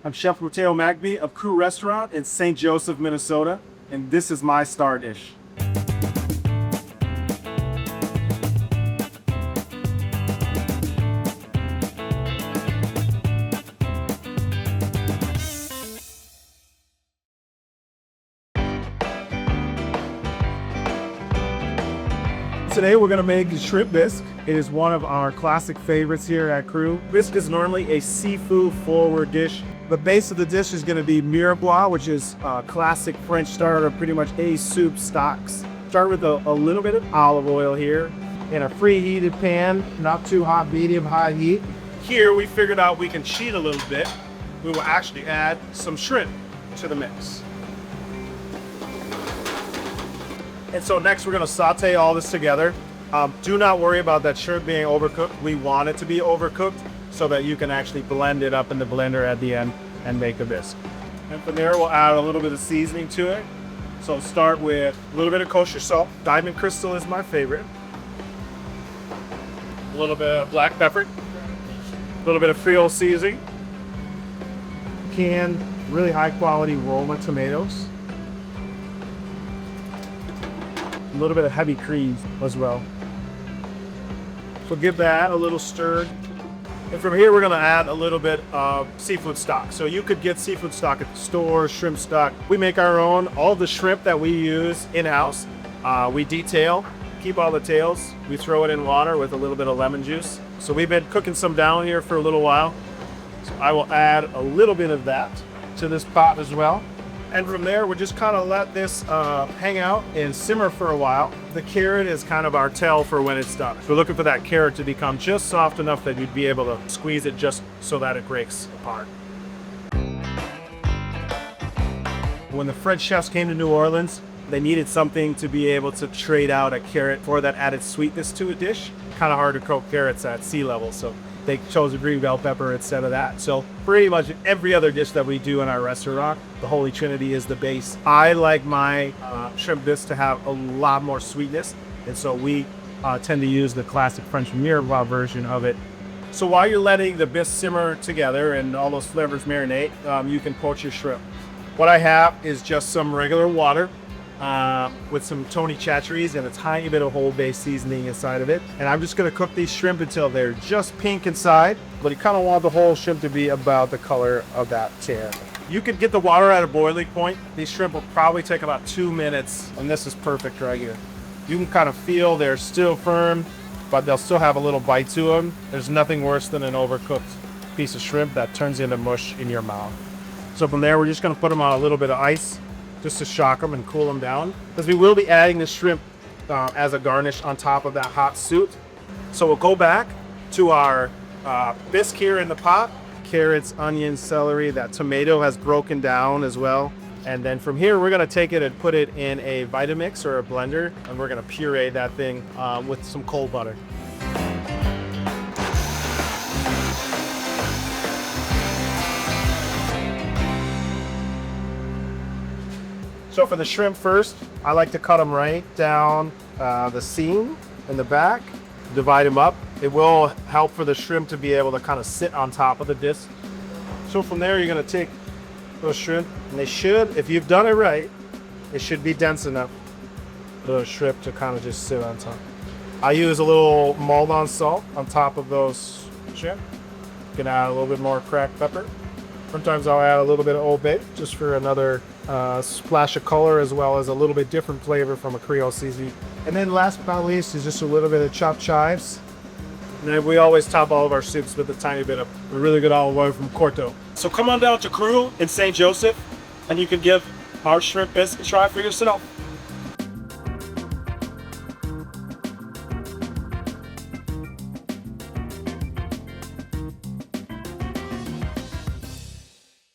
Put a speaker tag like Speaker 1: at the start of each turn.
Speaker 1: I'm Chef Mateo Mackbee of Krewe Restaurant in St. Joseph, Minnesota, and this is my star dish. Today we're gonna make shrimp bisque. It is one of our classic favorites here at Krewe. Bisque is normally a seafood forward dish. The base of the dish is gonna be mirepoix, which is a classic French starter, pretty much a soup stocks. Start with a little bit of olive oil here in a preheated pan, not too hot, medium high heat. Here we figured out we can cheat a little bit. We will actually add some shrimp to the mix. And so next we're gonna saute all this together. Do not worry about that shrimp being overcooked. We want it to be overcooked so that you can actually blend it up in the blender at the end and make a bisque. And from there we'll add a little bit of seasoning to it. So start with a little bit of kosher salt. Diamond crystal is my favorite. A little bit of black pepper. A little bit of Creole seasoning. Canned, really high quality Roma tomatoes. A little bit of heavy cream as well. So give that a little stir. And from here, we're gonna add a little bit of seafood stock. So you could get seafood stock at the store, shrimp stock. We make our own. All the shrimp that we use in-house, we detail, keep all the tails. We throw it in water with a little bit of lemon juice. So we've been cooking some down here for a little while. So I will add a little bit of that to this pot as well. And from there, we'll just kind of let this hang out and simmer for a while. The carrot is kind of our tell for when it's done. We're looking for that carrot to become just soft enough that you'd be able to squeeze it just so that it breaks apart. When the French chefs came to New Orleans, they needed something to be able to trade out a carrot for that added sweetness to a dish. Kind of hard to cook carrots at sea level, so they chose a green bell pepper instead of that. So pretty much every other dish that we do in our restaurant, the Holy Trinity is the base. I like my shrimp bisque to have a lot more sweetness, and so we tend to use the classic French mirepoix version of it. So while you're letting the bisque simmer together and all those flavors marinate, you can poach your shrimp. What I have is just some regular water with some Tony Chachere's and a tiny bit of whole base seasoning inside of it. And I'm just gonna cook these shrimp until they're just pink inside, but you kind of want the whole shrimp to be about the color of that tan. You could get the water at a boiling point. These shrimp will probably take about 2 minutes, and this is perfect right here. You can kind of feel they're still firm, but they'll still have a little bite to them. There's nothing worse than an overcooked piece of shrimp that turns into mush in your mouth. So from there, we're just gonna put them on a little bit of ice, just to shock them and cool them down, because we will be adding the shrimp as a garnish on top of that hot soup. So we'll go back to our bisque here in the pot. Carrots, onions, celery, that tomato has broken down as well. And then from here, we're gonna take it and put it in a Vitamix or a blender, and we're gonna puree that thing with some cold butter. So for the shrimp first, I like to cut them right down the seam in the back, divide them up. It will help for the shrimp to be able to kind of sit on top of the disc. So from there, you're gonna take those shrimp, and they should, if you've done it right, it should be dense enough for the shrimp to kind of just sit on top. I use a little Maldon salt on top of those shrimp. You can add a little bit more cracked pepper. Sometimes I'll add a little bit of Old Bay just for another splash of color, as well as a little bit different flavor from a Creole seasoning. And then last but not least is just a little bit of chopped chives. And then we always top all of our soups with a tiny bit of a really good olive oil from Corto. So come on down to Krewe in St. Joseph, and you can give our shrimp bisque a try for yourself.